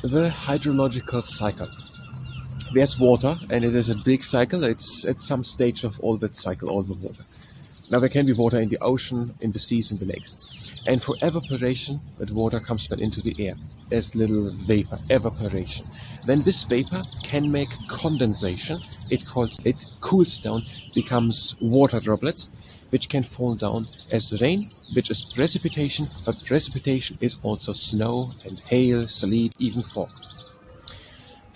the hydrological cycle. There's water, and it is a big cycle. It's at some stage of all that cycle, all the water. Now there can be water in the ocean, in the seas, in the lakes. And for evaporation, that water comes then into the air as little vapor, evaporation. Then this vapor can make condensation. It cools down, becomes water droplets, which can fall down as rain, which is precipitation, but precipitation is also snow and hail, sleet, even fog.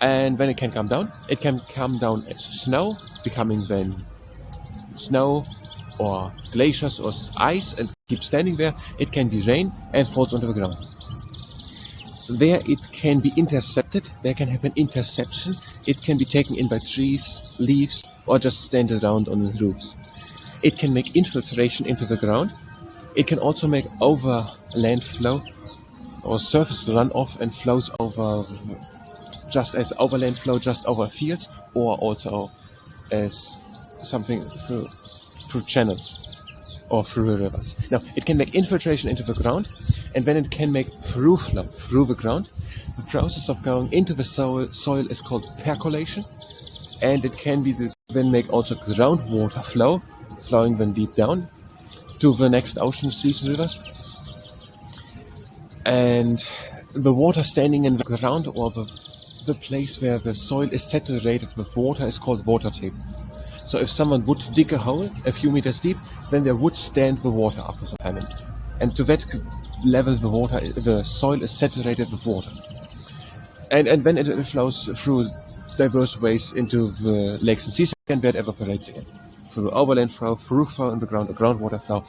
And when it can come down as snow, becoming then snow or glaciers or ice and keep standing there. It can be rain and falls onto the ground. There it can be intercepted, there can happen interception. It can be taken in by trees, leaves, or just stand around on the roofs. It can make infiltration into the ground. It can also make overland flow or surface runoff and flows over just as overland flow just over fields, or also as something through channels or through rivers. Now, it can make infiltration into the ground, and then it can make through flow through the ground. The process of going into the soil is called percolation, and it can be then make also groundwater flow, flowing then deep down to the next ocean, seas, and rivers. And the water standing in the ground, or the place where the soil is saturated with water, is called water table. So if someone would dig a hole a few meters deep, then there would stand the water after some time. And to that level, the soil is saturated with water. And when it flows through diverse ways into the lakes and seas, and that evaporates again. Through overland flow, through flow in the ground, or groundwater flow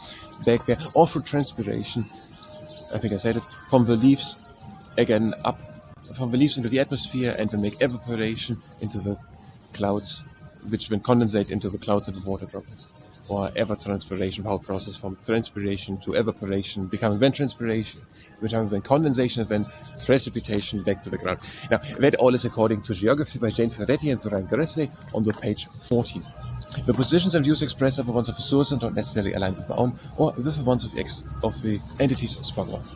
back there, or through transpiration, I think I said it, from the leaves again up, from the leaves into the atmosphere, and then make evaporation into the clouds, which then condensate into the clouds and the water droplets. Or evapotranspiration, the whole process from transpiration to evaporation, becoming then transpiration, becoming then condensation, and then precipitation back to the ground. Now, that all is according to Geography by Jane Ferretti and Brian Gressley on the page 14. The positions and views expressed are the ones of the source and don't necessarily align with my own or with the ones of the entities spoken of.